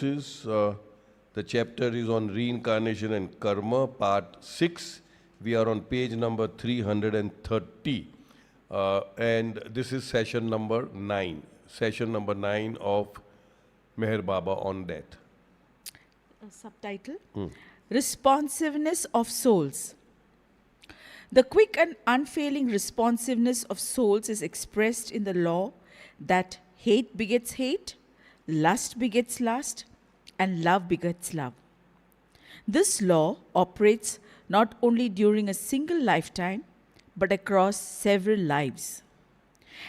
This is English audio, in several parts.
discourses. The chapter is on reincarnation and karma, part 6. We are on page number 330. And this is session number 9. Session number 9 of Meher Baba on death. Subtitle: Responsiveness of Souls. The quick and unfailing responsiveness of souls is expressed in the law that hate begets hate, lust begets lust, and love begets love. This law operates not only during a single lifetime, but across several lives.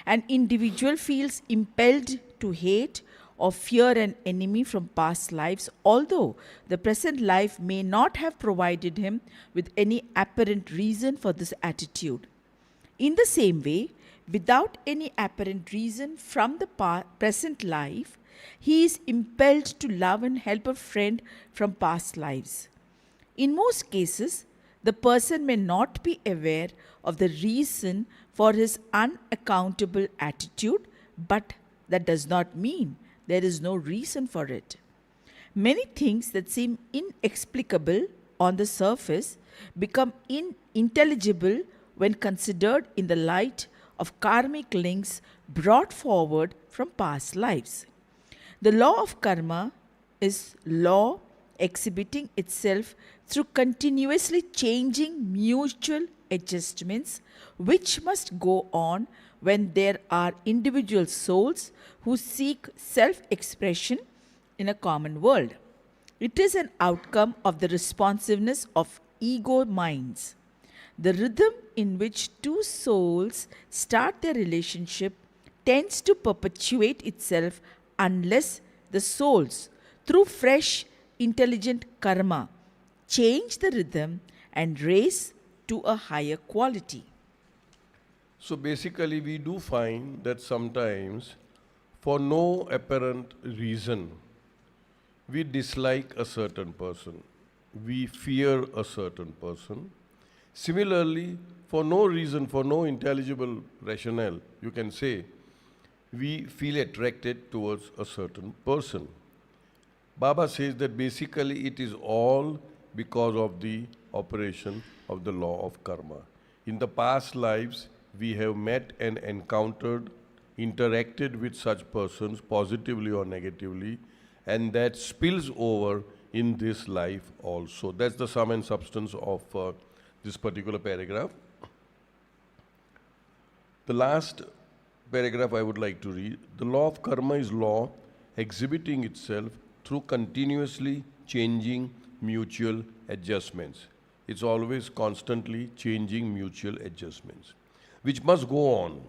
An individual feels impelled to hate or fear an enemy from past lives, although the present life may not have provided him with any apparent reason for this attitude. In the same way, without any apparent reason from the present life, he is impelled to love and help a friend from past lives. In most cases, the person may not be aware of the reason for his unaccountable attitude, but that does not mean there is no reason for it. Many things that seem inexplicable on the surface become unintelligible when considered in the light of karmic links brought forward from past lives. The law of karma is law exhibiting itself through continuously changing mutual adjustments, which must go on when there are individual souls who seek self-expression in a common world. It is an outcome of the responsiveness of ego minds. The rhythm in which two souls start their relationship tends to perpetuate itself unless the souls, through fresh, intelligent karma, change the rhythm and raise to a higher quality. So basically we do find that sometimes for no apparent reason we dislike a certain person, we fear a certain person. Similarly, for no reason, for no intelligible rationale, you can say, we feel attracted towards a certain person. Baba says that basically it is all because of the operation of the law of karma. In the past lives, we have met and encountered, interacted with such persons positively or negatively, and that spills over in this life also. That's the sum and substance of this particular paragraph. The last paragraph I would like to read. The law of karma is law exhibiting itself through continuously changing mutual adjustments. It's always constantly changing mutual adjustments, which must go on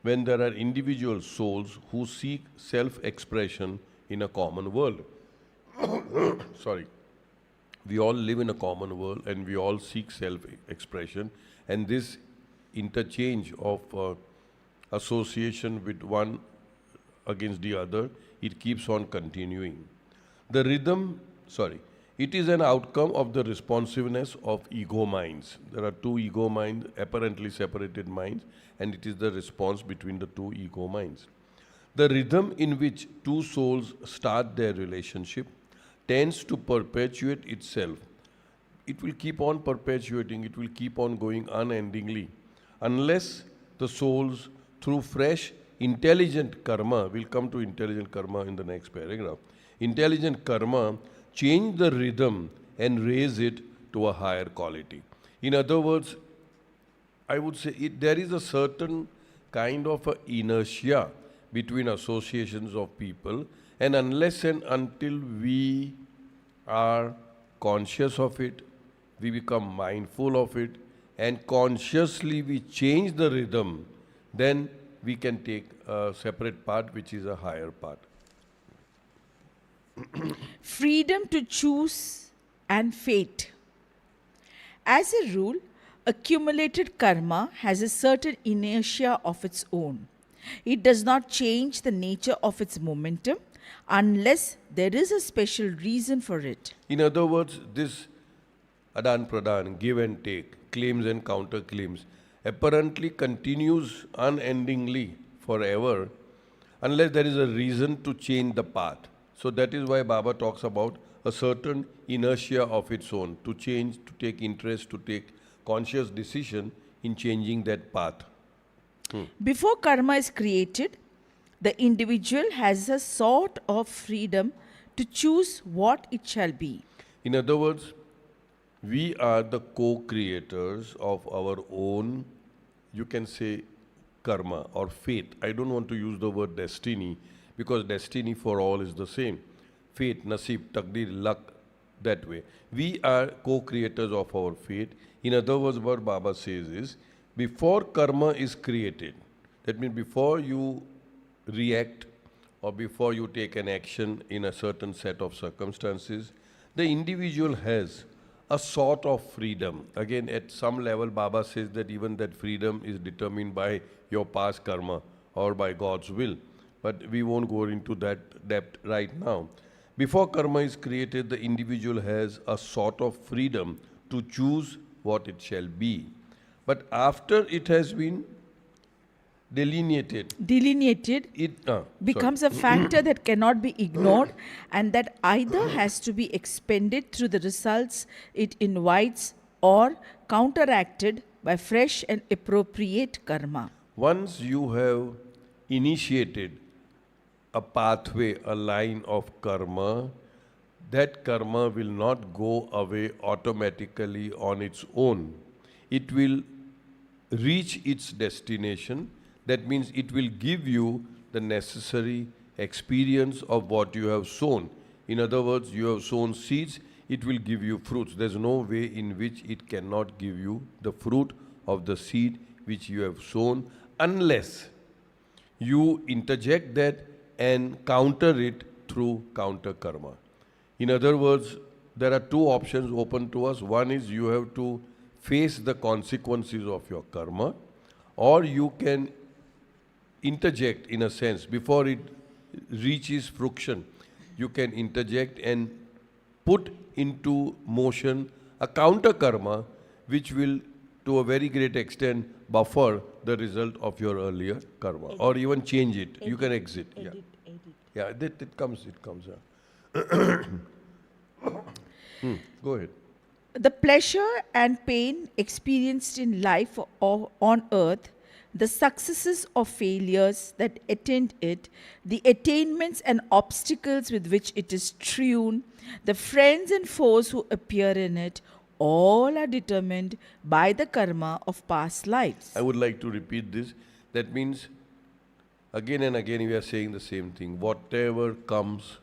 when there are individual souls who seek self-expression in a common world. Sorry. We all live in a common world and we all seek self-expression, and this interchange of association with one against the other, it keeps on continuing. The rhythm, it is an outcome of the responsiveness of ego minds. There are two ego minds, apparently separated minds, and it is the response between the two ego minds. The rhythm in which two souls start their relationship tends to perpetuate itself. It will keep on perpetuating, it will keep on going unendingly, unless the souls, through fresh, intelligent karma, we'll come to intelligent karma in the next paragraph, intelligent karma, change the rhythm and raise it to a higher quality. In other words, I would say there is a certain kind of a inertia between associations of people, and unless and until we are conscious of it, we become mindful of it, and consciously we change the rhythm, then we can take a separate path which is a higher path. Freedom to choose and fate. As a rule, accumulated karma has a certain inertia of its own. It does not change the nature of its momentum unless there is a special reason for it. In other words, this adan-pradan, give and take, claims and counterclaims, apparently continues unendingly forever unless there is a reason to change the path. So that is why Baba talks about a certain inertia of its own, to change, to take interest, to take conscious decision in changing that path. Before karma is created, the individual has a sort of freedom to choose what it shall be. In other words, we are the co-creators of our own, you can say, karma or fate. I don't want to use the word destiny because destiny for all is the same. Fate, nasib, takdir, luck, that way. We are co-creators of our fate. In other words, what Baba says is, before karma is created, that means before you react or before you take an action in a certain set of circumstances, the individual has a sort of freedom. Again, at some level, Baba says that even that freedom is determined by your past karma or by God's will. But we won't go into that depth right now. Before karma is created, the individual has a sort of freedom to choose what it shall be. But after it has been delineated, it becomes a factor that cannot be ignored and that either has to be expended through the results it invites or counteracted by fresh and appropriate karma. once you have initiated a pathway, a line of karma, that karma will not go away automatically on its own. It will reach its destination. That means it will give you the necessary experience of what you have sown. In other words, you have sown seeds, it will give you fruits. There's no way in which it cannot give you the fruit of the seed which you have sown unless you interject that and counter it through counter karma. In other words, there are two options open to us. One is you have to face the consequences of your karma, or you can interject in a sense before it reaches fruition. You can interject and put into motion a counter karma which will to a very great extent buffer the result of your earlier karma or even change it. You can exit. Yeah, it comes. Go ahead. The pleasure and pain experienced in life on earth, the successes or failures that attend it, the attainments and obstacles with which it is strewn, the friends and foes who appear in it, all are determined by the karma of past lives. I would like to repeat this. That means, again and again we are saying the same thing. Whatever comes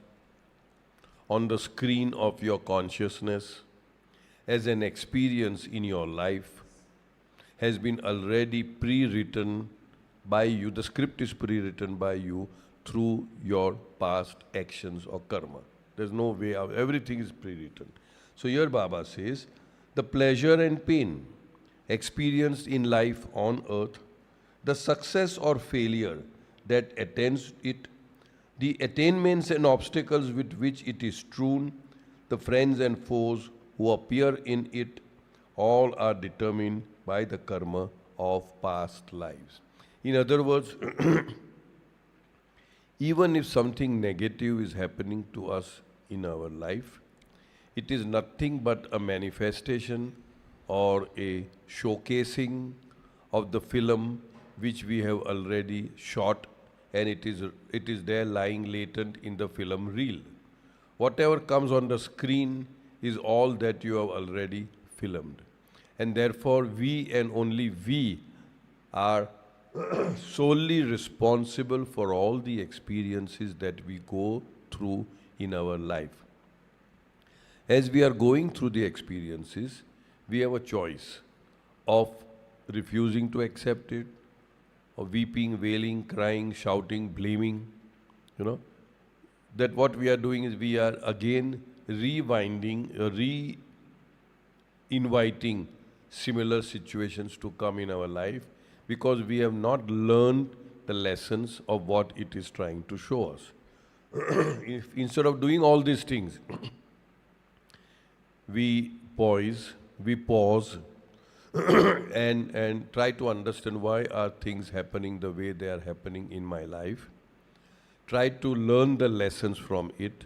on the screen of your consciousness as an experience in your life has been already pre-written by you. The script is pre-written by you through your past actions or karma. There's no way out. Everything is pre-written. So here Baba says, the pleasure and pain experienced in life on earth, the success or failure that attends it, the attainments and obstacles with which it is strewn, the friends and foes who appear in it, all are determined by the karma of past lives. In other words, even if something negative is happening to us in our life, it is nothing but a manifestation or a showcasing of the film which we have already shot, and it is there lying latent in the film reel. Whatever comes on the screen is all that you have already filmed. And therefore we and only we are solely responsible for all the experiences that we go through in our life. As we are going through the experiences, we have a choice of refusing to accept it, of weeping, wailing, crying, shouting, blaming. That what we are doing is we are again re-inviting similar situations to come in our life because we have not learned the lessons of what it is trying to show us. If instead of doing all these things, we pause and try to understand why are things happening the way they are happening in my life. try to learn the lessons from it,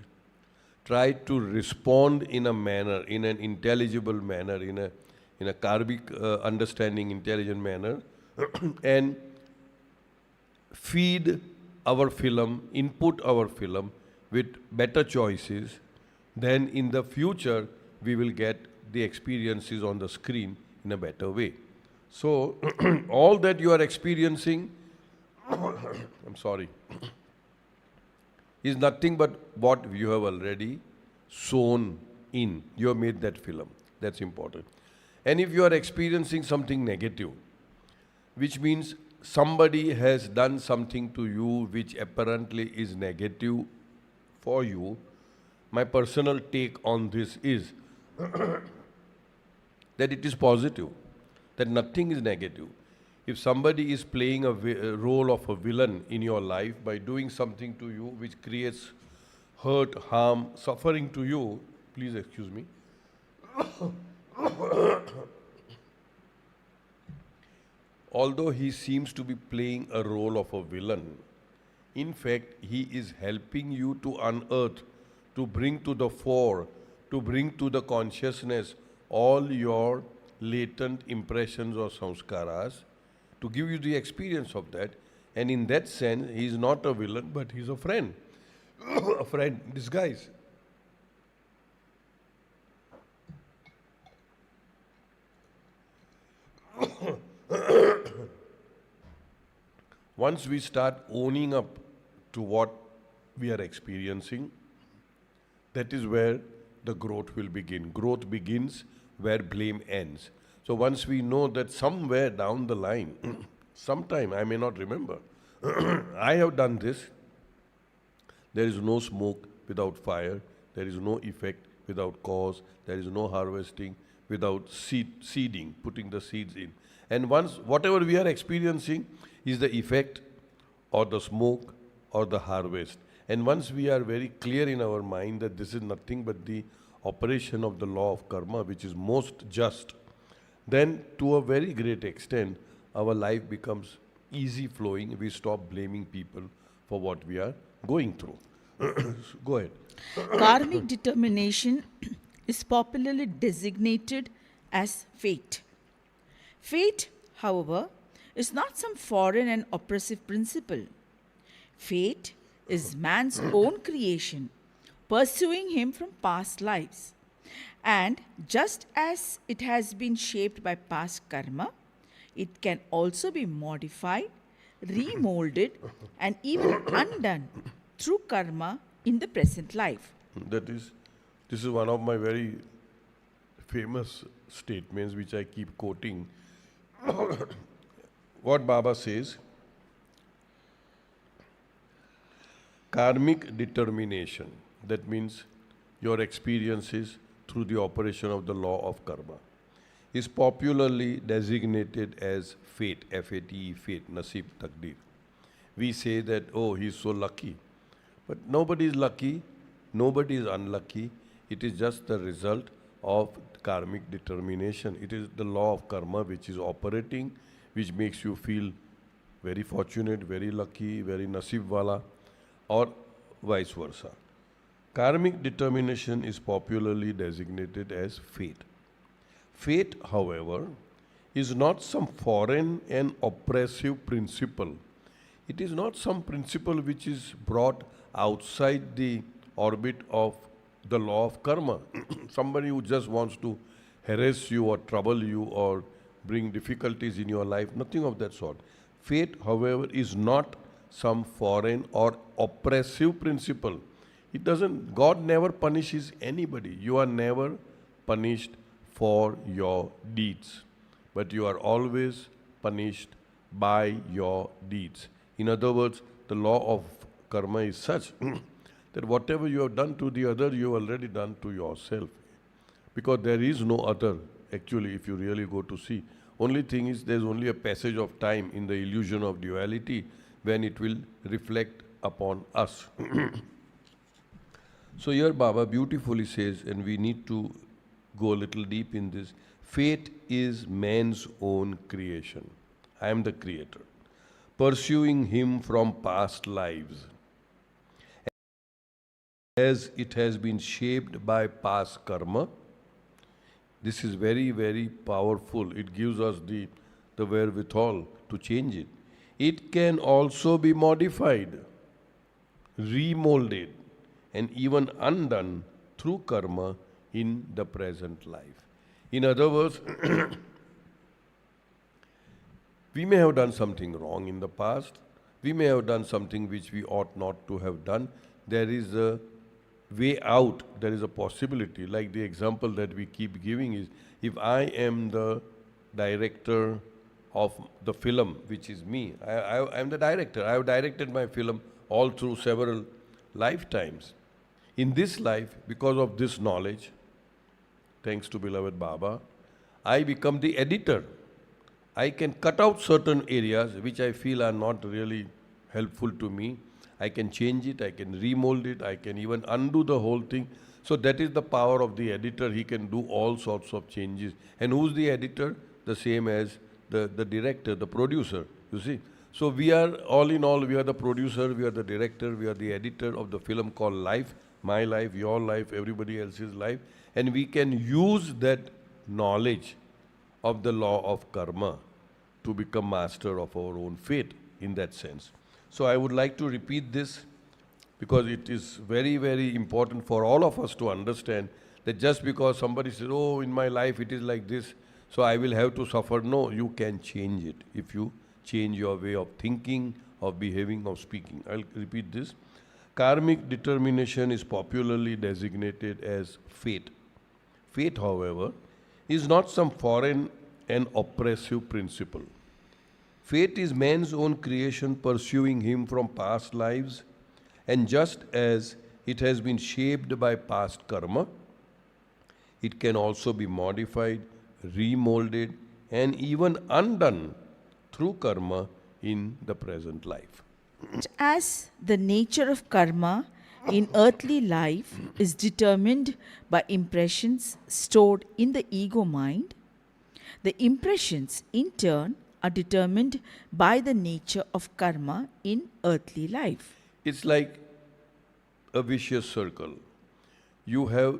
try to respond in a manner, in an intelligible manner, in a karmic understanding, intelligent manner, and feed our film, input our film with better choices, then in the future we will get the experiences on the screen in a better way. So, all that you are experiencing, I'm sorry, is nothing but what you have already sown in. You have made that film. That's important. And if you are experiencing something negative, which means somebody has done something to you which apparently is negative for you, my personal take on this is that it is positive, that nothing is negative. If somebody is playing a role of a villain in your life by doing something to you which creates hurt, harm, suffering to you, please excuse me. Although he seems to be playing a role of a villain, in fact, he is helping you to unearth, to bring to the fore, to bring to the consciousness all your latent impressions or samskaras, to give you the experience of that. And in that sense, he is not a villain, but he is a friend. A friend in disguise. Once we start owning up to what we are experiencing, that is where the growth will begin. Growth begins where blame ends. So once we know that somewhere down the line, sometime I may not remember, I have done this, there is no smoke without fire, there is no effect without cause, there is no harvesting without seeding, putting the seeds in. And once, whatever we are experiencing is the effect or the smoke or the harvest. And once we are very clear in our mind that this is nothing but the operation of the law of karma, which is most just, then to a very great extent, our life becomes easy flowing. We stop blaming people for what we are going through. Go ahead. Karmic determination is popularly designated as fate. Fate, however, is not some foreign and oppressive principle. Fate is man's own creation, pursuing him from past lives. And just as it has been shaped by past karma, it can also be modified, remolded, and even undone through karma in the present life. This is one of my very famous statements which I keep quoting. What Baba says, karmic determination, that means your experiences through the operation of the law of karma, is popularly designated as fate, F-A-T-E, fate, nasib, takdir. We say that, oh, he's so lucky. But nobody is lucky, nobody is unlucky. It is just the result of karmic determination. It is the law of karma which is operating, which makes you feel very fortunate, very lucky, very nasib wala, or vice versa. Karmic determination is popularly designated as fate. Fate, however, is not some foreign and oppressive principle. It is not some principle which is brought outside the orbit of the law of karma. Somebody who just wants to harass you or trouble you or bring difficulties in your life, nothing of that sort. Fate, however, is not some foreign or oppressive principle. It doesn't, God never punishes anybody. You are never punished for your deeds, but you are always punished by your deeds. In other words, the law of karma is such that whatever you have done to the other, you have already done to yourself. Because there is no other, actually, if you really go to see. Only thing is, there's only a passage of time in the illusion of duality when it will reflect upon us. So here Baba beautifully says, and we need to go a little deep in this, fate is man's own creation. I am the creator, pursuing him from past lives. as it has been shaped by past karma. This is very, very powerful. It gives us the wherewithal to change it. It can also be modified, remolded, and even undone through karma in the present life. In other words, we may have done something wrong in the past. We may have done something which we ought not to have done. There is a way out, there is a possibility. Like the example that we keep giving is, if I am the director of the film, which is me, I am the director. I have directed my film all through several lifetimes. In this life, because of this knowledge, thanks to beloved Baba, I become the editor. I can cut out certain areas which I feel are not really helpful to me. I can change it, I can remold it, I can even undo the whole thing. So that is the power of the editor. He can do all sorts of changes. And who's the editor? The same as the director, the producer, you see. So we are, all in all, we are the producer, we are the director, we are the editor of the film called life, my life, your life, everybody else's life. And we can use that knowledge of the law of karma to become master of our own fate in that sense. So I would like to repeat this because it is very, very important for all of us to understand that just because somebody says, oh, in my life it is like this, so I will have to suffer. No, you can change it if you change your way of thinking, of behaving, of speaking. I'll repeat this. Karmic determination is popularly designated as fate. Fate, however, is not some foreign and oppressive principle. Fate is man's own creation pursuing him from past lives, and just as it has been shaped by past karma, it can also be modified, remolded, and even undone through karma in the present life. As the nature of karma in earthly life is determined by impressions stored in the ego mind, the impressions in turn are determined by the nature of karma in earthly life. It's like a vicious circle. You have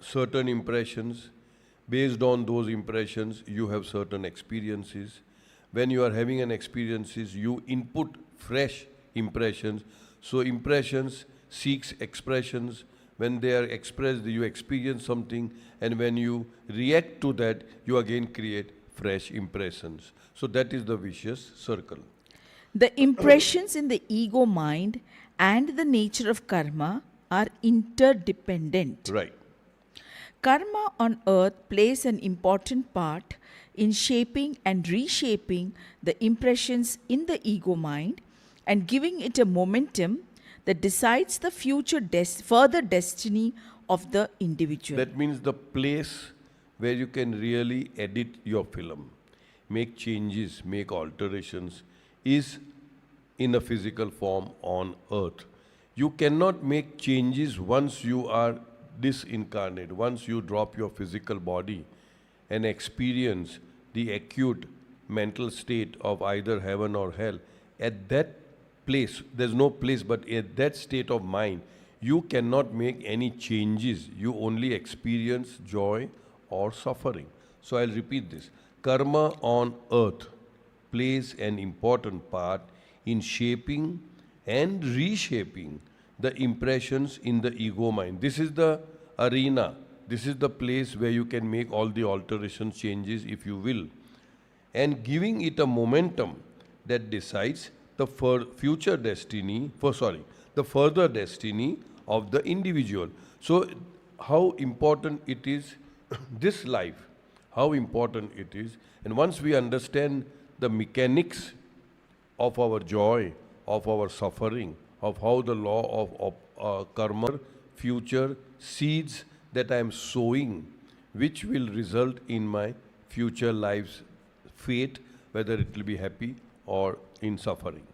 certain impressions. Based on those impressions, you have certain experiences. When you are having an experiences, you input fresh impressions. So impressions seeks expressions. When they are expressed, you experience something, and when you react to that, you again create fresh impressions. So that is the vicious circle. The impressions in the ego mind and the nature of karma are interdependent. Right. Karma on earth plays an important part in shaping and reshaping the impressions in the ego mind and giving it a momentum that decides the future further destiny of the individual. That means the place where you can really edit your film, make changes, make alterations, is in a physical form on earth. You cannot make changes once you are disincarnate, once you drop your physical body and experience the acute mental state of either heaven or hell. At that place, there's no place, but at that state of mind, you cannot make any changes. You only experience joy or suffering. So I'll repeat this. Karma on earth plays an important part in shaping and reshaping the impressions in the ego mind. This is the arena. This is the place where you can make all the alterations, changes if you will. And giving it a momentum that decides the future destiny, the further destiny of the individual. So how important it is, this life, how important it is. And once we understand the mechanics of our joy, of our suffering, of how the law of karma, future seeds that I am sowing, which will result in my future life's fate, whether it will be happy or in suffering.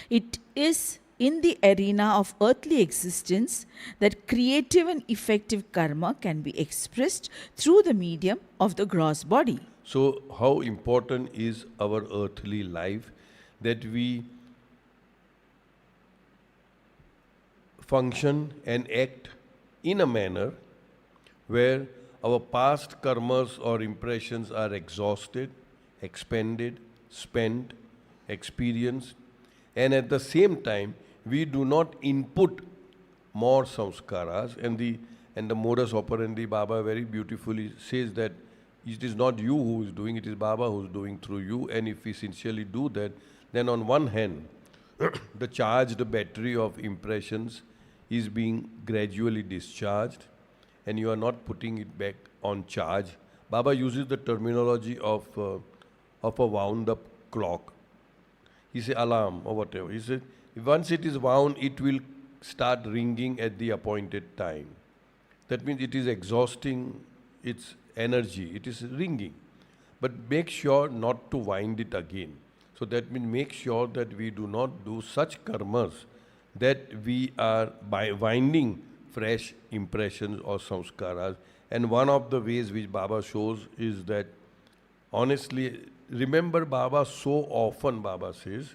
It is in the arena of earthly existence that creative and effective karma can be expressed through the medium of the gross body. So how important is our earthly life that we function and act in a manner where our past karmas or impressions are exhausted, expended, spent, experienced, and at the same time we do not input more samskaras, and the modus operandi Baba very beautifully says that it is not you who is doing, it is Baba who is doing through you, and if we sincerely do that, then on one hand the charged battery of impressions is being gradually discharged and you are not putting it back on charge. Baba uses the terminology of a wound up clock. He said alarm or whatever. He said once it is wound, it will start ringing at the appointed time. That means it is exhausting its energy, it is ringing. But make sure not to wind it again. So that means make sure that we do not do such karmas that we are winding fresh impressions or samskaras. And one of the ways which Baba shows is that, honestly, remember Baba so often, Baba says,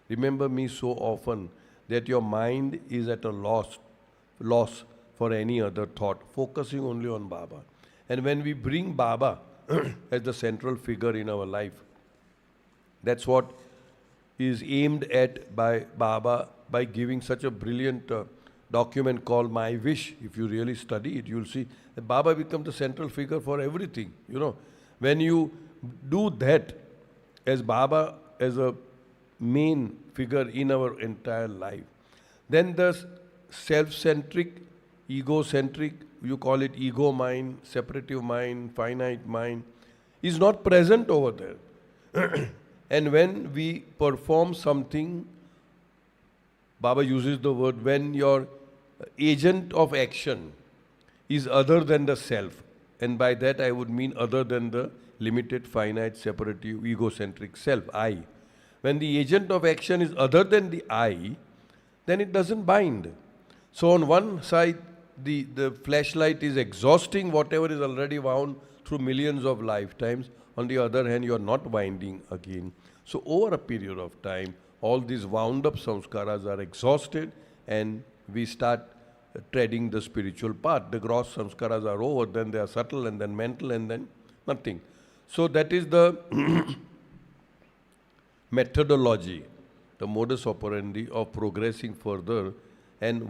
remember me so often that your mind is at a loss for any other thought, focusing only on Baba. And when we bring Baba as the central figure in our life, that's what is aimed at by Baba by giving such a brilliant document called My Wish. If you really study it, you'll see that Baba becomes the central figure for everything. You know, when you do that as Baba as a main figure in our entire life, then the self-centric, egocentric, you call it ego mind, separative mind, finite mind, is not present over there. And when we perform something, Baba uses the word, when your agent of action is other than the self, and by that I would mean other than the limited, finite, separative, egocentric self, I. When the agent of action is other than the I, then it doesn't bind. So on one side, the flashlight is exhausting whatever is already wound through millions of lifetimes. On the other hand, you are not winding again. So over a period of time, all these wound up samskaras are exhausted and we start treading the spiritual path. The gross samskaras are over, then they are subtle and then mental and then nothing. So that is the methodology, the modus operandi of progressing further. And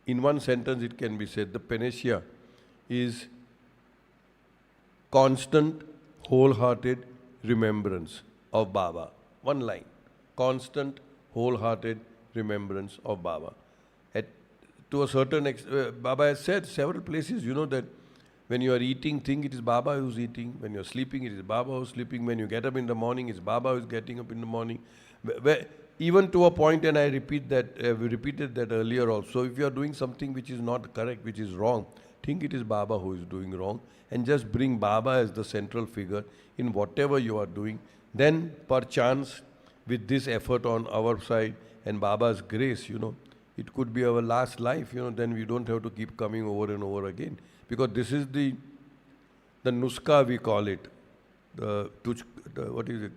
in one sentence it can be said, the panacea is constant, wholehearted remembrance of Baba. One line. Constant, wholehearted remembrance of Baba. To a certain extent, Baba has said several places, you know, that when you are eating, think it is Baba who is eating. When you are sleeping, it is Baba who is sleeping. When you get up in the morning, it's Baba who is getting up in the morning. Even to a point, and I repeat that, we repeated that earlier also, if you are doing something which is not correct, which is wrong, think it is Baba who is doing wrong, and just bring Baba as the central figure in whatever you are doing. Then, perchance, with this effort on our side and Baba's grace, you know, it could be our last life, you know, then we don't have to keep coming over and over again. Because this is the nuska, we call it, what is it?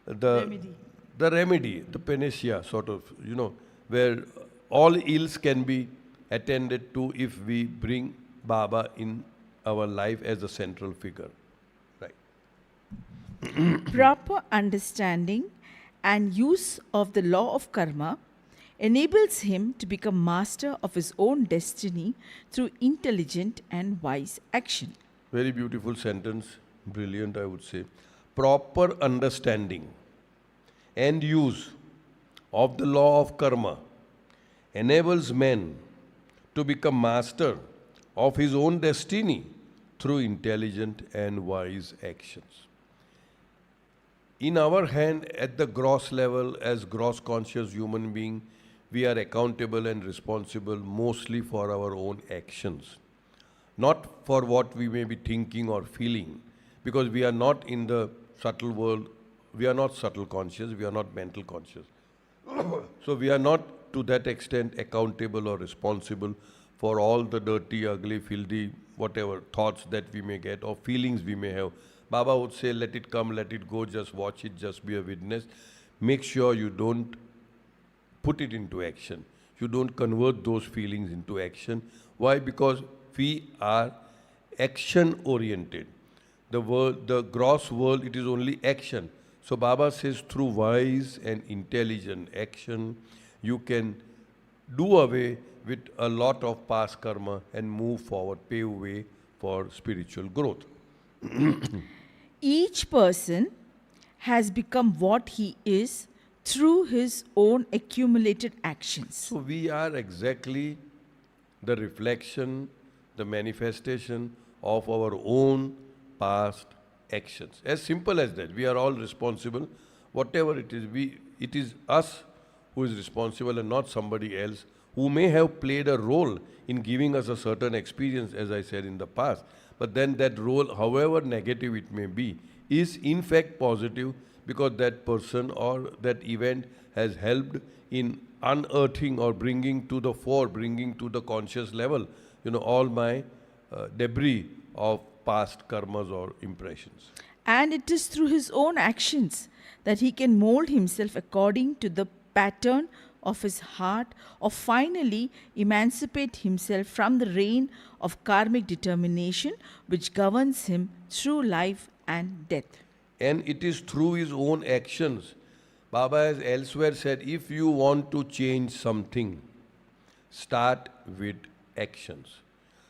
Remedy. The remedy, the panacea sort of, you know, where all ills can be attended to if we bring Baba in our life as a central figure. Right. Proper understanding and use of the law of karma enables him to become master of his own destiny through intelligent and wise action. Very beautiful sentence, brilliant, I would say. Proper understanding and use of the law of karma enables man to become master of his own destiny through intelligent and wise actions. In our hand, at the gross level, as gross conscious human being, we are accountable and responsible mostly for our own actions, not for what we may be thinking or feeling, because we are not in the subtle world. We are not subtle conscious, we are not mental conscious. So we are not to that extent accountable or responsible for all the dirty, ugly, filthy, whatever thoughts that we may get or feelings we may have. Baba would say, let it come, let it go, just watch it, just be a witness. Make sure you don't put it into action. You don't convert those feelings into action. Why? Because we are action oriented. The world, the gross world, it is only action. So Baba says through wise and intelligent action, you can do away with a lot of past karma and move forward, pave way for spiritual growth. Each person has become what he is through his own accumulated actions. So we are exactly the reflection, the manifestation of our own past actions. As simple as that. We are all responsible. Whatever it is, it is us who is responsible and not somebody else who may have played a role in giving us a certain experience, as I said in the past. But then that role, however negative it may be, is in fact positive because that person or that event has helped in unearthing or bringing to the fore, bringing to the conscious level, all my debris of past karmas or impressions. And it is through his own actions that he can mold himself according to the pattern of his heart, or finally emancipate himself from the reign of karmic determination which governs him through life and death. And it is through his own actions. Baba has elsewhere said, if you want to change something, start with actions.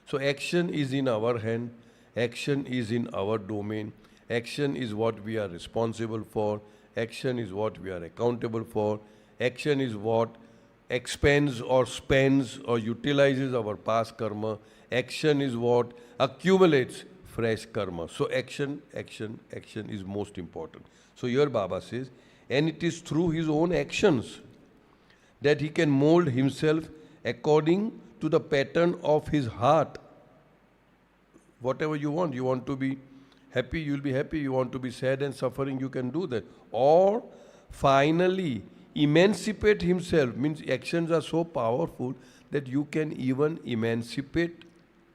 So action is in our hand, action is in our domain, action is what we are responsible for, action is what we are accountable for, action is what expands or spends or utilizes our past karma, action is what accumulates fresh karma. So action is most important. So here Baba says, and it is through his own actions that he can mold himself according to the pattern of his heart. Whatever you want to be happy, you'll be happy. You want to be sad and suffering, you can do that. Or finally, emancipate himself, means actions are so powerful that you can even emancipate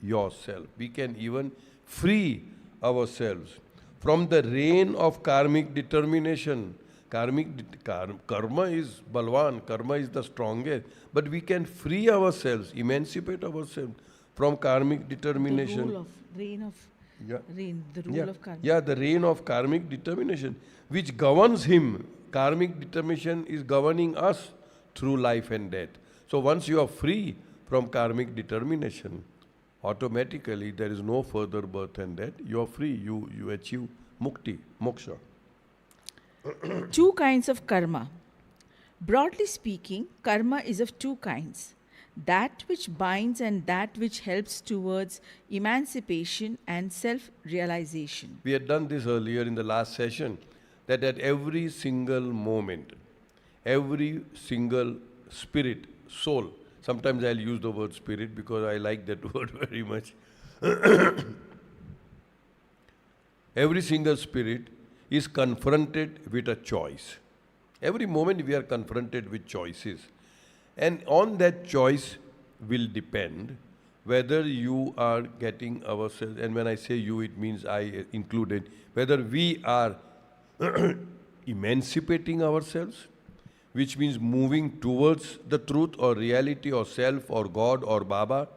yourself. We can even free ourselves from the reign of karmic determination. Karma is balwan, karma is the strongest, but we can free ourselves, emancipate ourselves from karmic determination. The reign of karma. Yeah, the reign of karmic determination, which governs him. Karmic determination is governing us through life and death. So once you are free from karmic determination, automatically there is no further birth and death. You are free. You achieve mukti, moksha. Two kinds of karma. Broadly speaking, karma is of two kinds: that which binds and that which helps towards emancipation and self-realization. We had done this earlier in the last session, that at every single moment, every single spirit, soul, sometimes I'll use the word spirit because I like that word very much. Every single spirit is confronted with a choice. Every moment we are confronted with choices. And on that choice will depend whether you are getting ourselves, and when I say you, it means I included, whether we are emancipating ourselves, which means moving towards the truth or reality or self or God or Baba,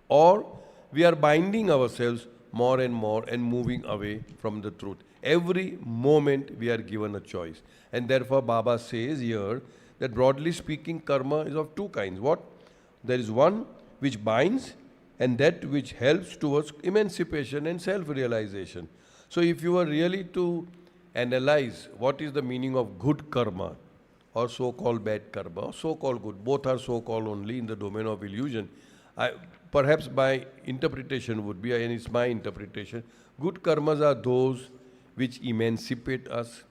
or we are binding ourselves more and more and moving away from the truth. Every moment we are given a choice. And therefore Baba says here that broadly speaking, karma is of two kinds. What? There is one which binds and that which helps towards emancipation and self-realization. So if you were really to analyze what is the meaning of good karma or so-called bad karma or so-called good, both are so-called only in the domain of illusion. Perhaps my interpretation would be, and it's my interpretation, good karmas are those which emancipate us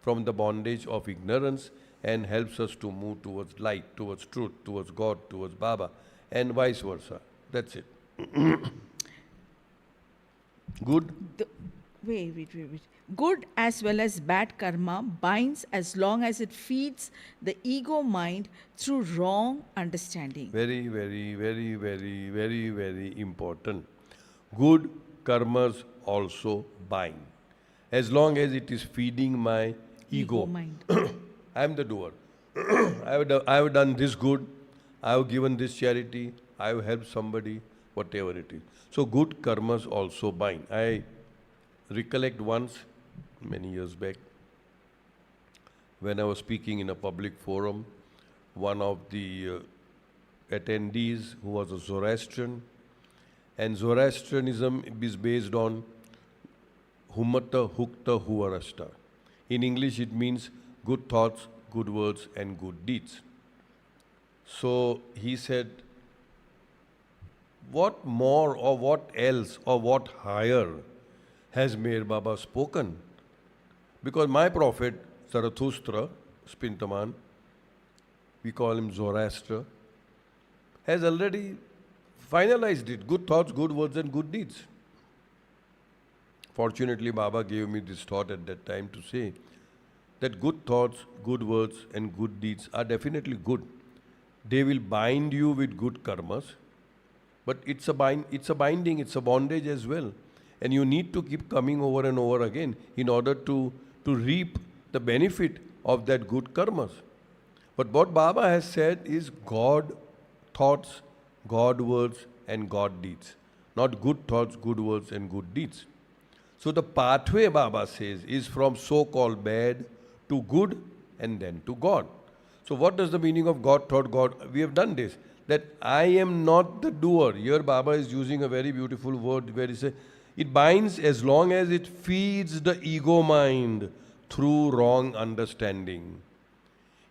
from the bondage of ignorance and helps us to move towards light, towards truth, towards God, towards Baba, and vice versa. That's it. Good? Wait. Good as well as bad karma binds as long as it feeds the ego mind through wrong understanding. Very important. Good karmas also bind. As long as it is feeding my ego. Mind. I am the doer. I have done this good. I have given this charity, I have helped somebody, whatever it is. So good karmas also bind. I recollect once, many years back, when I was speaking in a public forum, one of the attendees who was a Zoroastrian, and Zoroastrianism is based on Humata Hukta Huvarashta. In English it means good thoughts, good words and good deeds. So he said, what more or what else or what higher has Meher Baba spoken? Because my prophet, Zarathustra, Spintaman, we call him Zoroaster, has already finalized it. Good thoughts, good words and good deeds. Fortunately, Baba gave me this thought at that time to say that good thoughts, good words and good deeds are definitely good. They will bind you with good karmas, but it's a binding, it's a bondage as well. And you need to keep coming over and over again in order to reap the benefit of that good karmas. But what Baba has said is God thoughts, God words and God deeds. Not good thoughts, good words and good deeds. So the pathway, Baba says, is from so-called bad to good and then to God. So what does the meaning of God thought, God? We have done this. That I am not the doer. Here Baba is using a very beautiful word where he says, it binds as long as it feeds the ego mind through wrong understanding.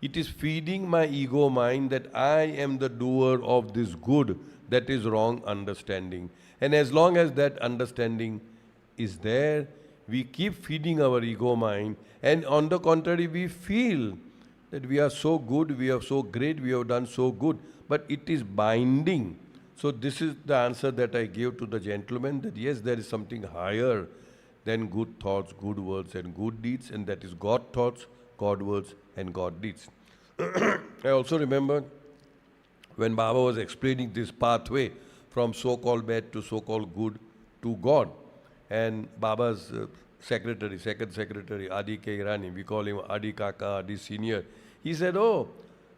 It is feeding my ego mind that I am the doer of this good, that is wrong understanding. And as long as that understanding is there, we keep feeding our ego mind, and on the contrary, we feel that we are so good, we are so great, we have done so good, but it is binding. So this is the answer that I gave to the gentleman, that yes, there is something higher than good thoughts, good words and good deeds, and that is God thoughts, God words and God deeds. I also remember when Baba was explaining this pathway from so-called bad to so-called good to God, and Baba's second secretary, Adi K. Irani, we call him Adi Kaka, Adi Senior, he said, oh,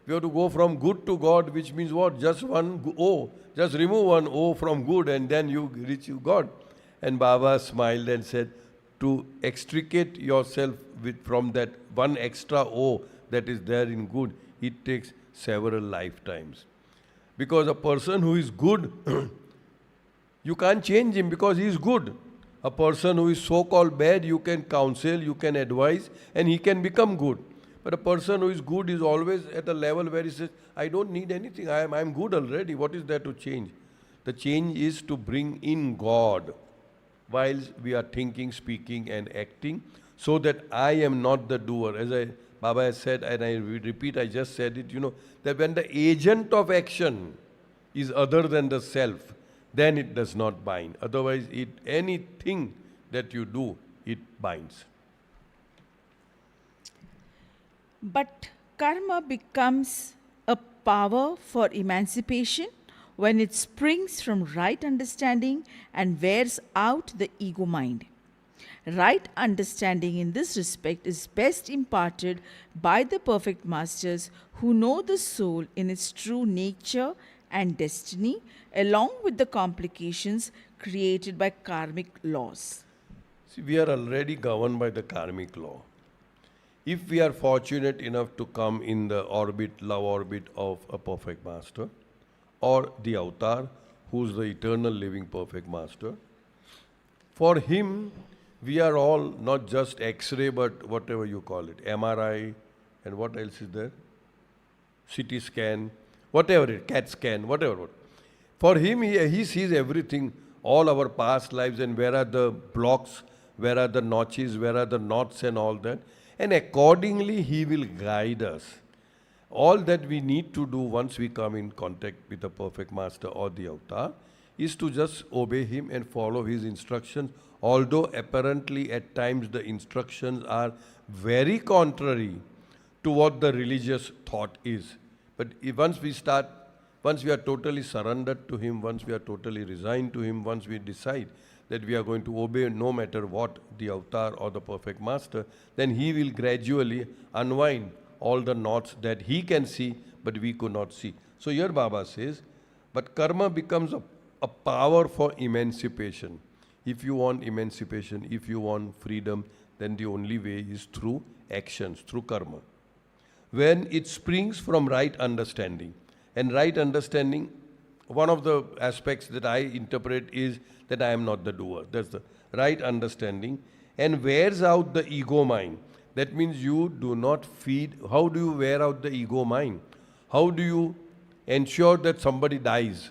we have to go from good to God, which means what? Just one O. Just remove one O from good and then you reach God. And Baba smiled and said, to extricate yourself from that one extra O that is there in good, it takes several lifetimes. Because a person who is good, you can't change him because he is good. A person who is so-called bad, you can counsel, you can advise, and he can become good. But a person who is good is always at a level where he says, I don't need anything, I'm good already, what is there to change? The change is to bring in God while we are thinking, speaking and acting, so that I am not the doer. As Baba has said, and I repeat, I just said it, that when the agent of action is other than the self, then it does not bind. Otherwise, anything that you do, it binds. But karma becomes a power for emancipation when it springs from right understanding and wears out the ego mind. Right understanding in this respect is best imparted by the perfect masters who know the soul in its true nature and destiny, along with the complications created by karmic laws. See, we are already governed by the karmic law. If we are fortunate enough to come in the love orbit of a perfect master, or the avatar, who is the eternal living perfect master, for him, we are all not just X-ray, but whatever you call it, MRI, and what else is there? CT scan, whatever it, CAT scan, whatever. For him, he sees everything, all our past lives, and where are the blocks, where are the notches, where are the knots and all that. And accordingly, he will guide us. All that we need to do once we come in contact with the perfect master or the avatar is to just obey him and follow his instructions, although apparently at times the instructions are very contrary to what the religious thought is. But once we are totally surrendered to him, once we are totally resigned to him, once we decide that we are going to obey no matter what the avatar or the perfect master, then he will gradually unwind all the knots that he can see but we could not see. So here Baba says, but karma becomes a power for emancipation. If you want emancipation, if you want freedom, then the only way is through actions, through karma. When it springs from right understanding. And right understanding, one of the aspects that I interpret is that I am not the doer. That's the right understanding. And wears out the ego mind. That means you do not feed. How do you wear out the ego mind? How do you ensure that somebody dies?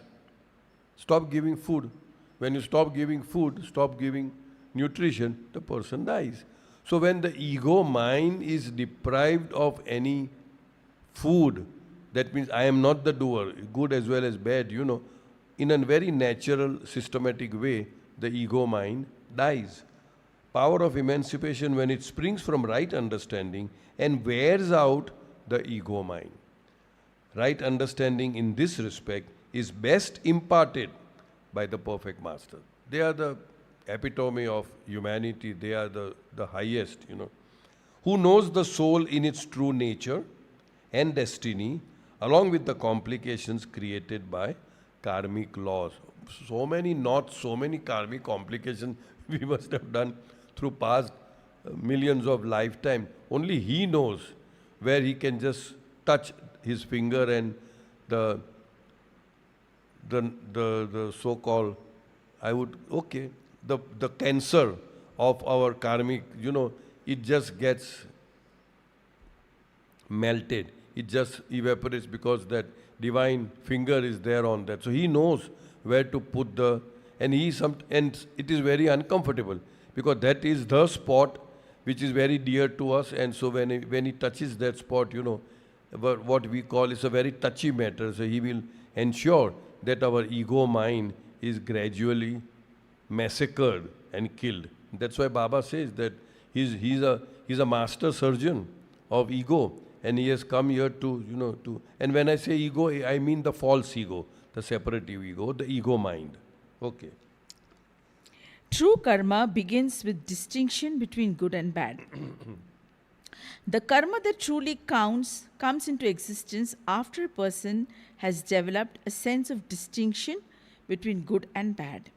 Stop giving food. When you stop giving food, stop giving nutrition, the person dies. So when the ego mind is deprived of any food, that means I am not the doer, good as well as bad, in a very natural, systematic way, the ego mind dies. Power of emancipation when it springs from right understanding and wears out the ego mind. Right understanding in this respect is best imparted by the perfect master. They are the epitome of humanity. They are the highest, who knows the soul in its true nature and destiny, along with the complications created by karmic laws. So many knots, so many karmic complications we must have done through past millions of lifetime. Only he knows where he can just touch his finger and the so-called, the cancer of our karmic, it just gets melted. It just evaporates because that divine finger is there on that. So he knows where to put and it is very uncomfortable because that is the spot which is very dear to us. And so when he touches that spot, what we call is a very touchy matter. So he will ensure that our ego mind is gradually massacred and killed. That's why Baba says that he's a master surgeon of ego, and he has come here to. And when I say ego, I mean the false ego, the separative ego, the ego mind. Okay. True karma begins with distinction between good and bad. The karma that truly counts comes into existence after a person has developed a sense of distinction between good and bad.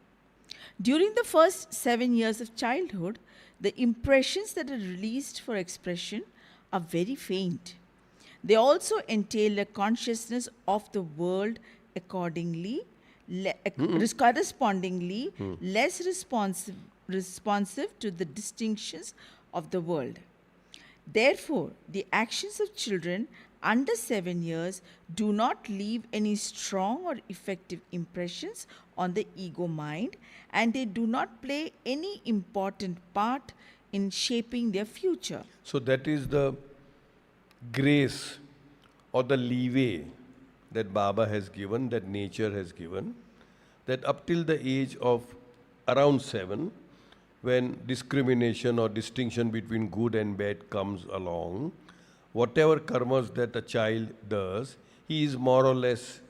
During the first 7 years of childhood, the impressions that are released for expression are very faint. They also entail a consciousness of the world correspondingly less responsive to the distinctions of the world. Therefore, the actions of children under 7 years do not leave any strong or effective impressions on the ego mind, and they do not play any important part in shaping their future. So that is the grace or the leeway that Baba has given, that nature has given, that up till the age of around 7, when discrimination or distinction between good and bad comes along, whatever karmas that a child does, he is more or less,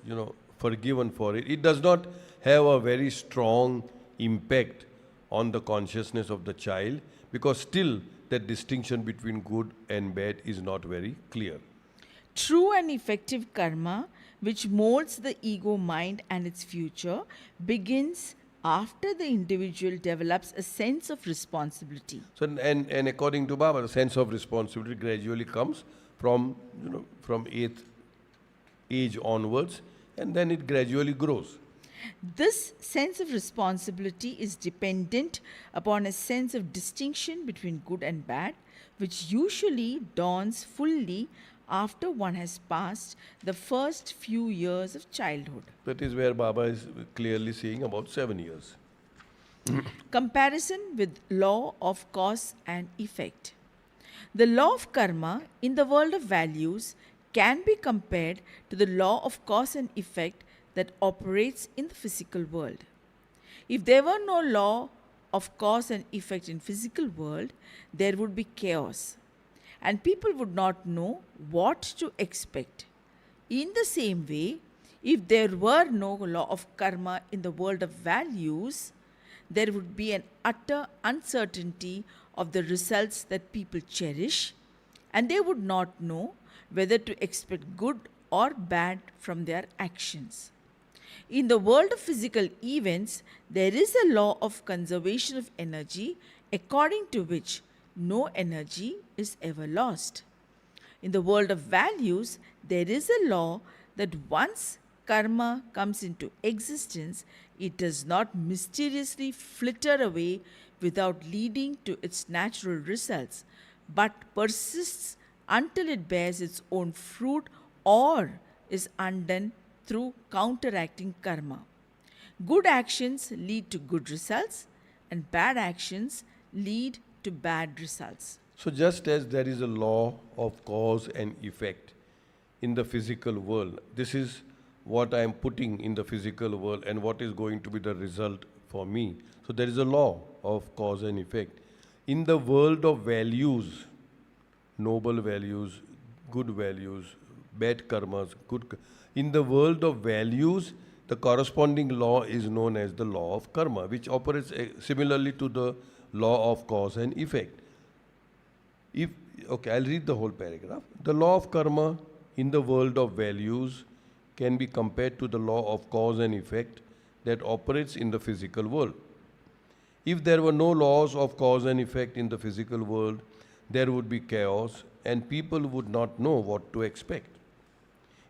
forgiven for it. It does not have a very strong impact on the consciousness of the child because still that distinction between good and bad is not very clear. True and effective karma, which molds the ego mind and its future, begins after the individual develops a sense of responsibility. So, and according to Baba, the sense of responsibility gradually comes from 8th age onwards, and then it gradually grows. This sense of responsibility is dependent upon a sense of distinction between good and bad, which usually dawns fully after one has passed the first few years of childhood. That is where Baba is clearly saying about 7 years. Comparison with law of cause and effect. The law of karma in the world of values can be compared to the law of cause and effect that operates in the physical world. If there were no law of cause and effect in physical world, there would be chaos, and people would not know what to expect. In the same way, if there were no law of karma in the world of values, there would be an utter uncertainty of the results that people cherish, and they would not know whether to expect good or bad from their actions. In the world of physical events, there is a law of conservation of energy according to which no energy is ever lost. In the world of values, there is a law that once karma comes into existence, it does not mysteriously flitter away without leading to its natural results, but persists until it bears its own fruit or is undone through counteracting karma. Good actions lead to good results, and bad actions lead to bad results. So, just as there is a law of cause and effect in the physical world, this is what I am putting in the physical world and what is going to be the result for me. So, there is a law of cause and effect. In the world of values, noble values, good values, bad karmas, in the world of values, the corresponding law is known as the law of karma, which operates similarly to the law of cause and effect. Okay, I'll read the whole paragraph. The law of karma in the world of values can be compared to the law of cause and effect that operates in the physical world. If there were no laws of cause and effect in the physical world, there would be chaos and people would not know what to expect.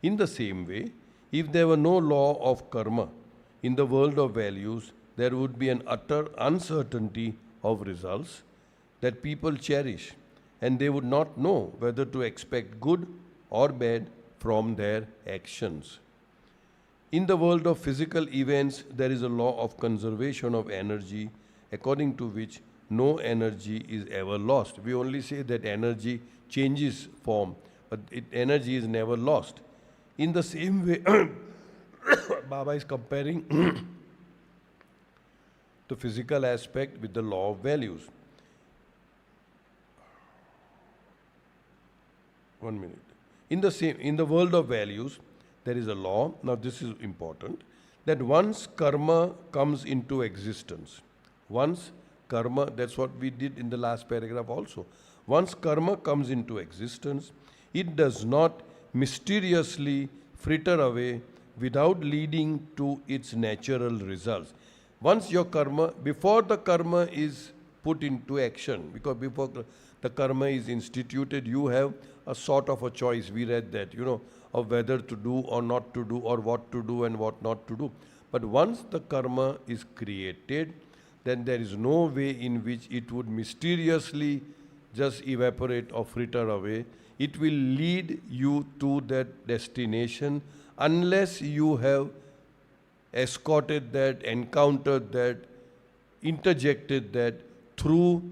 In the same way, if there were no law of karma in the world of values, there would be an utter uncertainty of results that people cherish, and they would not know whether to expect good or bad from their actions. In the world of physical events, there is a law of conservation of energy according to which no energy is ever lost. We only say that energy changes form, but energy is never lost. In the same way, Baba is comparing the physical aspect with the law of values. 1 minute. In the world of values, there is a law, now this is important, that once karma comes into existence, once karma, that's what we did in the last paragraph also. Once karma comes into existence, it does not mysteriously fritter away without leading to its natural results. Once your karma, before the karma is put into action, because before the karma is instituted, you have a sort of a choice. We read that, of whether to do or not to do, or what to do and what not to do. But once the karma is created, then there is no way in which it would mysteriously just evaporate or fritter away. It will lead you to that destination unless you have escorted that, encountered that, interjected that through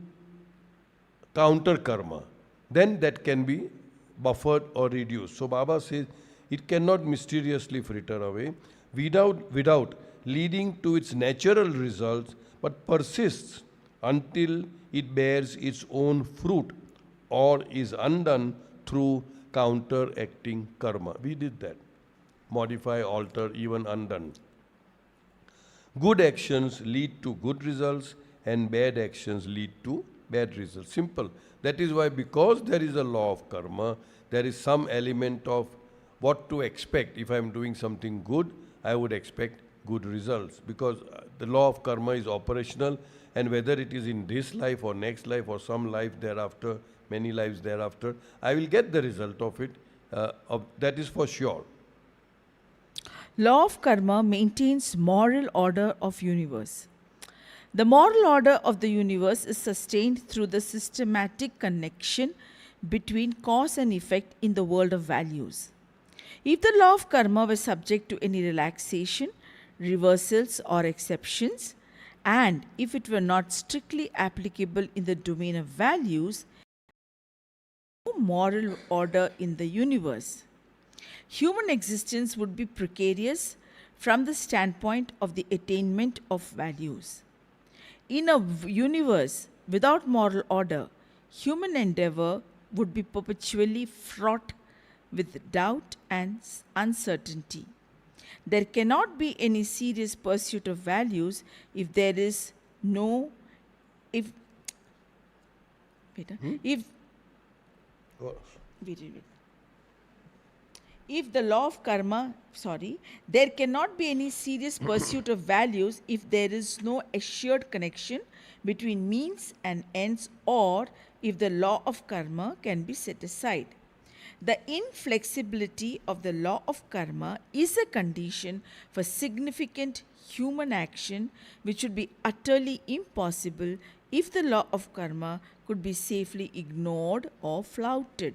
counter karma. Then that can be buffered or reduced. So Baba says it cannot mysteriously fritter away without leading to its natural results, but persists until it bears its own fruit or is undone through counteracting karma. We did that. Modify, alter, even undone. Good actions lead to good results and bad actions lead to bad results. Simple. That is why, because there is a law of karma, there is some element of what to expect. If I am doing something good, I would expect good results, because the law of karma is operational, and whether it is in this life or next life or some life thereafter, many lives thereafter, I will get the result of it. That is for sure. Law of karma maintains moral order of universe. The moral order of the universe is sustained through the systematic connection between cause and effect in the world of values. If the law of karma were subject to any relaxation, reversals or exceptions, and if it were not strictly applicable in the domain of values, no moral order in the universe. Human existence would be precarious from the standpoint of the attainment of values. In a universe without moral order, human endeavor would be perpetually fraught with doubt and uncertainty. There cannot be any serious pursuit of values if there is no if wait, if Oh. wait, wait. if the law of karma, there cannot be any serious pursuit of values if there is no assured connection between means and ends, or if the law of karma can be set aside. The inflexibility of the law of karma is a condition for significant human action, which would be utterly impossible if the law of karma could be safely ignored or flouted.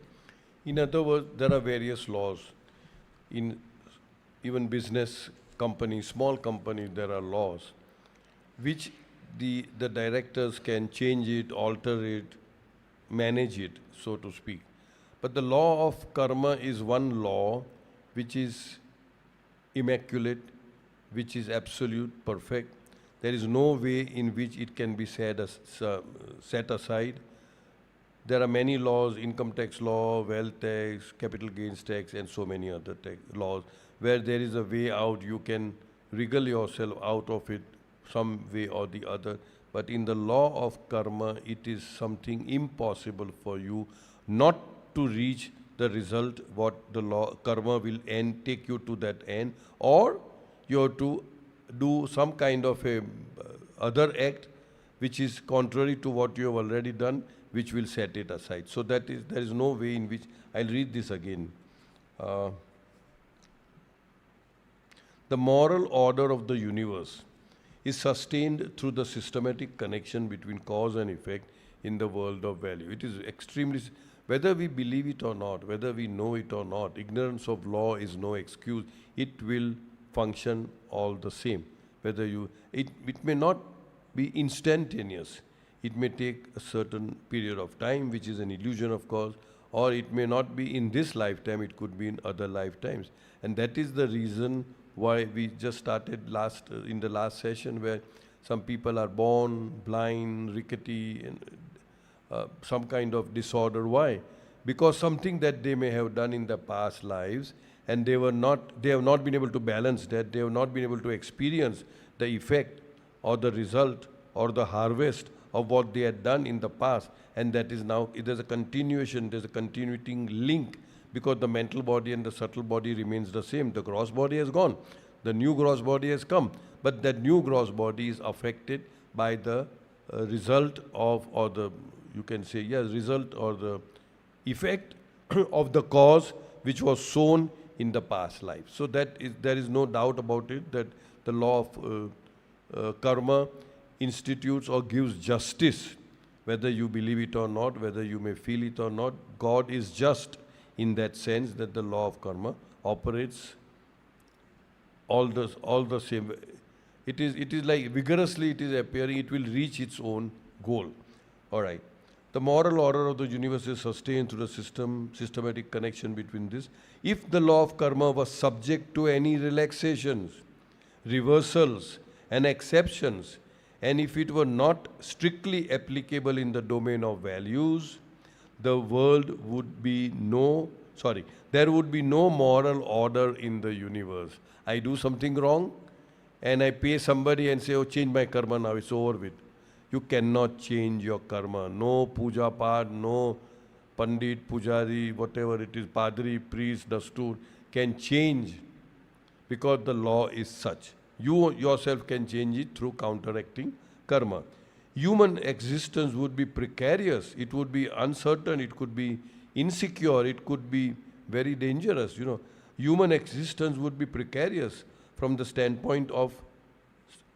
In other words, there are various laws. In even business companies, small companies, there are laws which the directors can change it, alter it, manage it, so to speak. But the law of karma is one law which is immaculate, which is absolute, perfect. There is no way in which it can be set aside. There are many laws, income tax law, wealth tax, capital gains tax, and so many other laws, where there is a way out. You can wriggle yourself out of it some way or the other. But in the law of karma, it is something impossible for you not to reach the result what the law karma will end, take you to that end, or you have to do some kind of a other act which is contrary to what you have already done, which will set it aside. So there is no way in which, I'll read this again. The moral order of the universe is sustained through the systematic connection between cause and effect in the world of value. It is extremely, whether we believe it or not, whether we know it or not, ignorance of law is no excuse. It will function all the same. Whether it may not be instantaneous. It may take a certain period of time, which is an illusion, of course, or it may not be in this lifetime, it could be in other lifetimes. And that is the reason why we just started in the last session, where some people are born blind, rickety, and some kind of disorder. Why? Because something that they may have done in the past lives, and they have not been able to balance that, they have not been able to experience the effect or the result or the harvest of what they had done in the past. And that is now, there's a continuation, there's a continuing link, because the mental body and the subtle body remains the same. The gross body has gone, the new gross body has come, but that new gross body is affected by the result of, or the, you can say, yes, result or the effect of the cause which was sown in the past life. So there is no doubt about it, that the law of karma institutes or gives justice, whether you believe it or not, whether you may feel it or not. God is just in that sense, that the law of karma operates all the same. It is like vigorously it is appearing, it will reach its own goal. All right. The moral order of the universe is sustained through the systematic connection between this. If the law of karma was subject to any relaxations, reversals, and exceptions, and if it were not strictly applicable in the domain of values, there would be no moral order in the universe. I do something wrong, and I pay somebody and say, oh, change my karma now, it's over with. You cannot change your karma. No puja path, no pandit, pujari, whatever it is, padri, priest, dastur, can change, because the law is such. You yourself can change it through counteracting karma. Human existence would be precarious, it would be uncertain, it could be insecure, it could be very dangerous. Human existence would be precarious from the standpoint of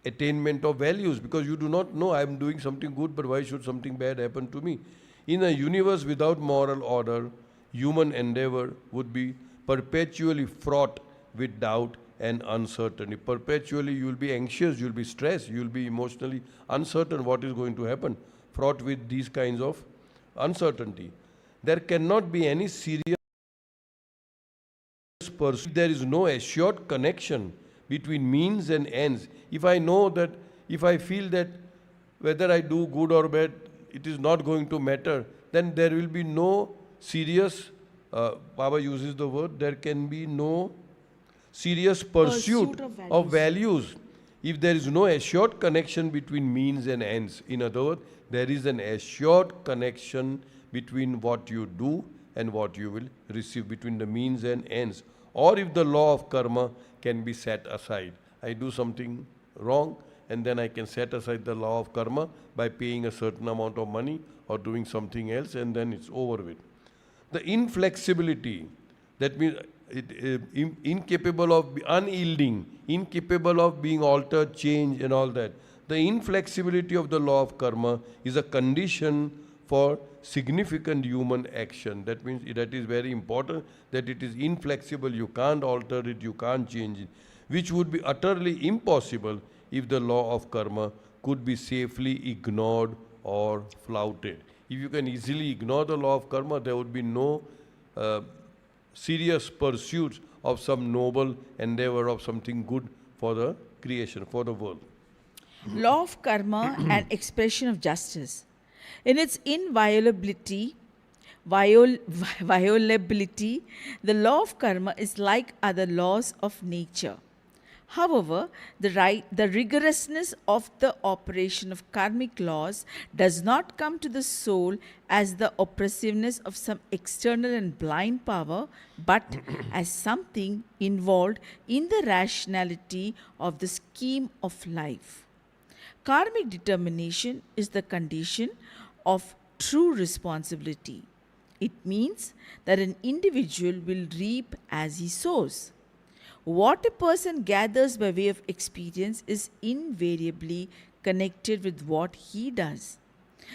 attainment of values, because you do not know, I am doing something good, but why should something bad happen to me? In a universe without moral order, human endeavor would be perpetually fraught with doubt and uncertainty. Perpetually you will be anxious, you will be stressed, you will be emotionally uncertain what is going to happen, fraught with these kinds of uncertainty. There cannot be any serious pursuit. There is no assured connection between means and ends. If I know that, if I feel that whether I do good or bad, it is not going to matter, then there will be no serious, Baba uses the word, there can be no serious pursuit of values. If there is no assured connection between means and ends. In other words, there is an assured connection between what you do and what you will receive, between the means and ends. or if the law of karma can be set aside. I do something wrong and then I can set aside the law of karma by paying a certain amount of money or doing something else, and then it's over with. The inflexibility, that means incapable of, unyielding, incapable of being altered, changed and all that. The inflexibility of the law of karma is a condition for significant human action. That means that is very important, that it is inflexible, you can't alter it, you can't change it, which would be utterly impossible if the law of karma could be safely ignored or flouted. If you can easily ignore the law of karma, there would be no serious pursuit of some noble endeavor of something good for the creation, for the world. Law of karma and expression of justice. In its inviolability, violability, the law of karma is like other laws of nature. However, the rigorousness of the operation of karmic laws does not come to the soul as the oppressiveness of some external and blind power, but as something involved in the rationality of the scheme of life. Karmic determination is the condition of true responsibility. It means that an individual will reap as he sows. What a person gathers by way of experience is invariably connected with what he does.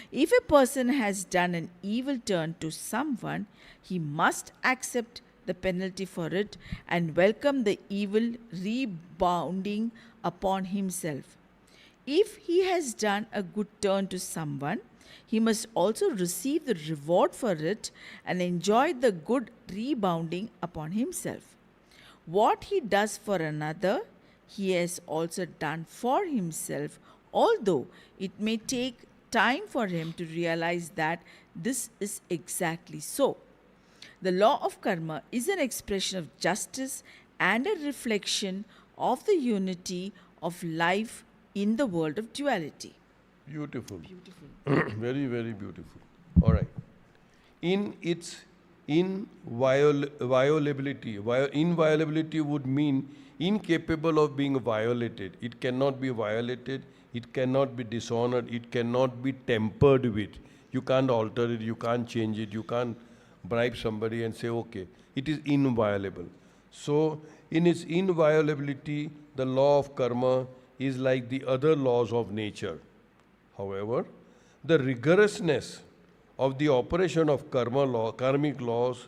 If a person has done an evil turn to someone, he must accept the penalty for it and welcome the evil rebounding upon himself. If he has done a good turn to someone, he must also receive the reward for it and enjoy the good rebounding upon himself. What he does for another, he has also done for himself, although it may take time for him to realize that this is exactly so. The law of karma is an expression of justice and a reflection of the unity of life in the world of duality. Beautiful. Very, very beautiful. All right. In its inviolability, inviolability would mean incapable of being violated. It cannot be violated, it cannot be dishonored, it cannot be tampered with. You can't alter it, you can't change it, you can't bribe somebody and say, okay, it is inviolable. So, in its inviolability, the law of karma is like the other laws of nature. However, the rigorousness of the operation of karmic laws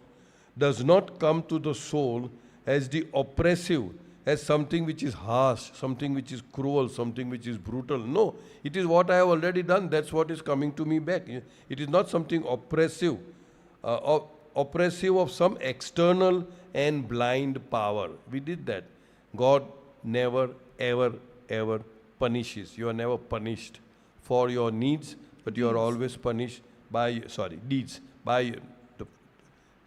does not come to the soul as the oppressive, as something which is harsh, something which is cruel, something which is brutal. No, it is what I have already done, that's what is coming to me back. It is not something oppressive, oppressive of some external and blind power. We did that. God never, ever, ever punishes. You are never punished for your needs, but you are always punished by, deeds. You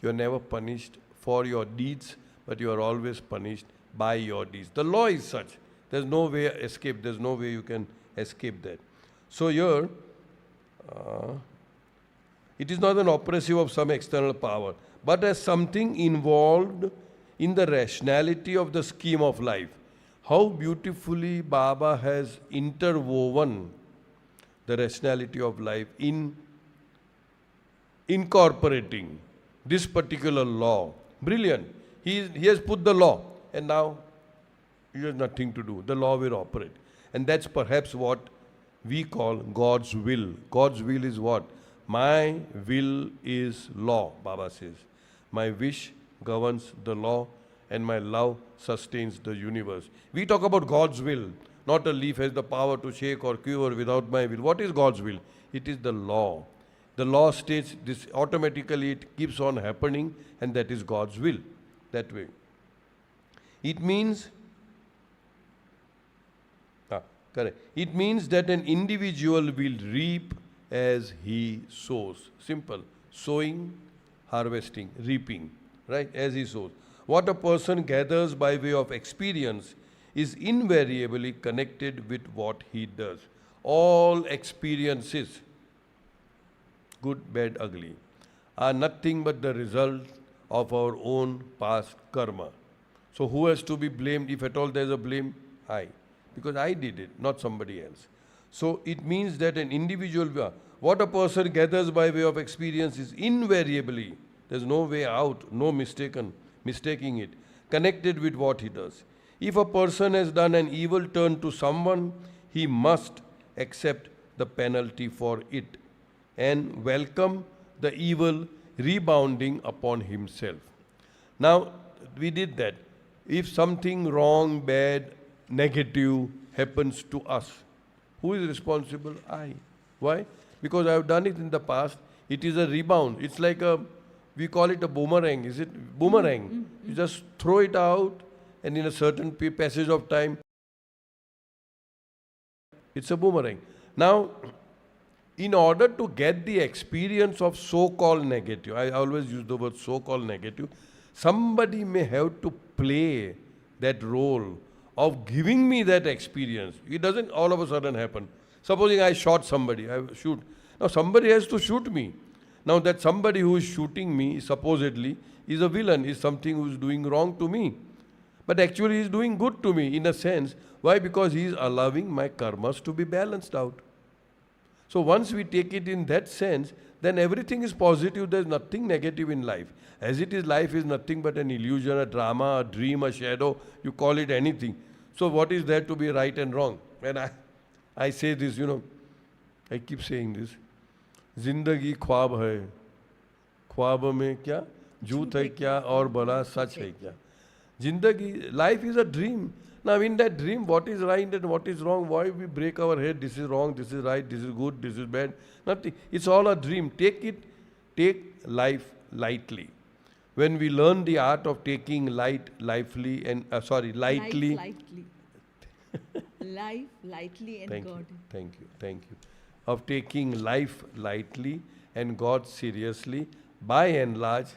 are never punished for your deeds, but you are always punished by your deeds. The law is such. There's no way escape. There's no way you can escape that. So here, it is not an oppressive of some external power, but as something involved in the rationality of the scheme of life. How beautifully Baba has interwoven the rationality of life in incorporating this particular law. Brilliant. He has put the law, and now he has nothing to do. The law will operate. And that's perhaps what we call God's will. God's will is what? My will is law, Baba says. My wish governs the law, and my love sustains the universe. We talk about God's will. Not a leaf has the power to shake or quiver without my will. What is God's will? It is the law. The law states this automatically, it keeps on happening, and that is God's will. That way. It means, correct. It means that an individual will reap as he sows. Simple. Sowing, harvesting, reaping. Right? As he sows. What a person gathers by way of experience is invariably connected with what he does. All experiences, good, bad, ugly, are nothing but the result of our own past karma. So who has to be blamed? If at all there is a blame, I. Because I did it, not somebody else. So it means that an individual, what a person gathers by way of experience is invariably, there's no way out, no mistaking it, connected with what he does. If a person has done an evil turn to someone, he must accept the penalty for it and welcome the evil rebounding upon himself. Now, we did that. If something wrong, bad, negative happens to us, who is responsible? I. Why? Because I have done it in the past. It is a rebound. It's like we call it a boomerang. Is it? Boomerang. You just throw it out, and in a certain passage of time, it's a boomerang. Now, in order to get the experience of so-called negative, I always use the word so-called negative, somebody may have to play that role of giving me that experience. It doesn't all of a sudden happen. Supposing I shot somebody, I shoot. Now somebody has to shoot me. Now that somebody who is shooting me, supposedly, is a villain, is something who is doing wrong to me. But actually he is doing good to me in a sense. Why? Because he is allowing my karmas to be balanced out. So once we take it in that sense, then everything is positive, there is nothing negative in life. As it is, life is nothing but an illusion, a drama, a dream, a shadow, you call it anything. So what is there to be right and wrong? And I say this, I keep saying this. Zindagi ख्वाब है, ख्वाब में क्या झूठ है क्या और भला सच है क्या. Zindagi, life is a dream. Now in that dream, what is right and what is wrong, why we break our head, this is wrong, this is right, this is good, this is bad, nothing. It's all a dream. Take life lightly. When we learn the art of taking lightly and, lightly. Life lightly and Thank God. Thank you. Of taking life lightly and God seriously, by and large,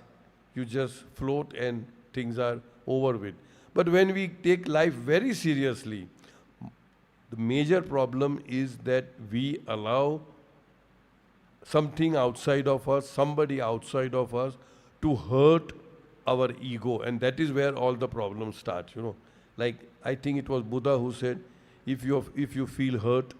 you just float and things are over with. But when we take life very seriously, the major problem is that we allow something outside of us, somebody outside of us, to hurt our ego. And that is where all the problems start, Like, I think it was Buddha who said, if you feel hurt,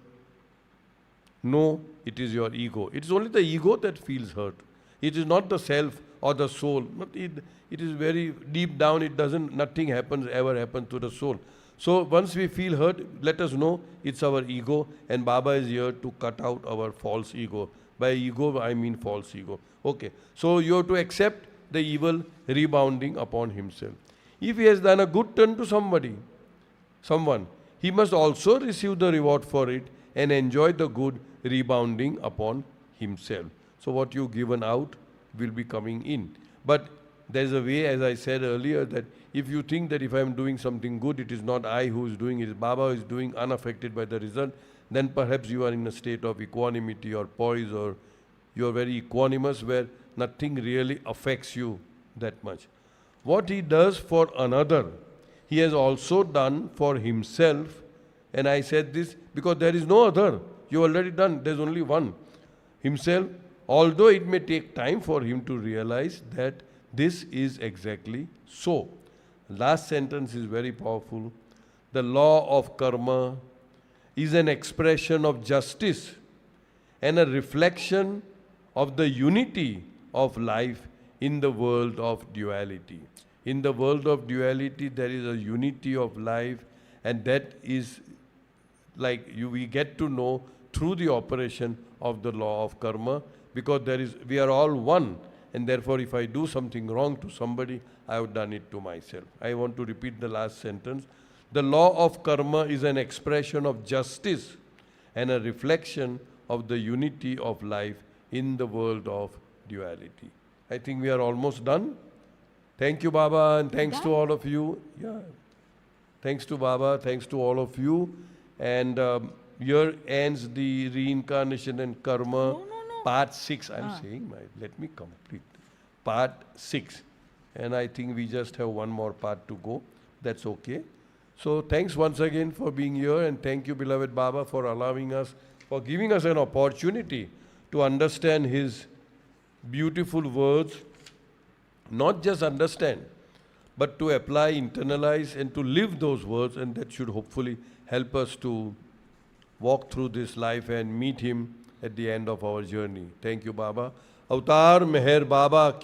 no, it is your ego. It is only the ego that feels hurt. It is not the self or the soul. It is very deep down, nothing ever happens to the soul. So once we feel hurt, let us know it's our ego, and Baba is here to cut out our false ego. By ego, I mean false ego. Okay, so you have to accept the evil rebounding upon himself. If he has done a good turn to someone, he must also receive the reward for it and enjoy the good rebounding upon himself. So what you've given out will be coming in. But there's a way, as I said earlier, that if you think that if I'm doing something good, it is not I who is doing it, Baba is doing unaffected by the result, then perhaps you are in a state of equanimity or poise, or you are very equanimous where nothing really affects you that much. What he does for another, he has also done for himself. And I said this because there is no other. You already done, there's only one. Himself, although it may take time for him to realize that this is exactly so. Last sentence is very powerful. The law of karma is an expression of justice and a reflection of the unity of life in the world of duality. In the world of duality, there is a unity of life, and that is like we get to know through the operation of the law of karma, because we are all one, and therefore if I do something wrong to somebody, I have done it to myself. I want to repeat the last sentence. The law of karma is an expression of justice and a reflection of the unity of life in the world of duality. I think we are almost done. Thank you, Baba, and thanks to all of you. Yeah. Thanks to Baba, thanks to all of you. And here ends the reincarnation and karma, No. part 6. Let me complete. Part 6. And I think we just have one more part to go. That's okay. So thanks once again for being here, and thank you, beloved Baba, for allowing us, for giving us an opportunity to understand his beautiful words. Not just understand, but to apply, internalize, and to live those words, and that should hopefully help us to walk through this life and meet him at the end of our journey. Thank you, Baba. Avatar Meher Baba ki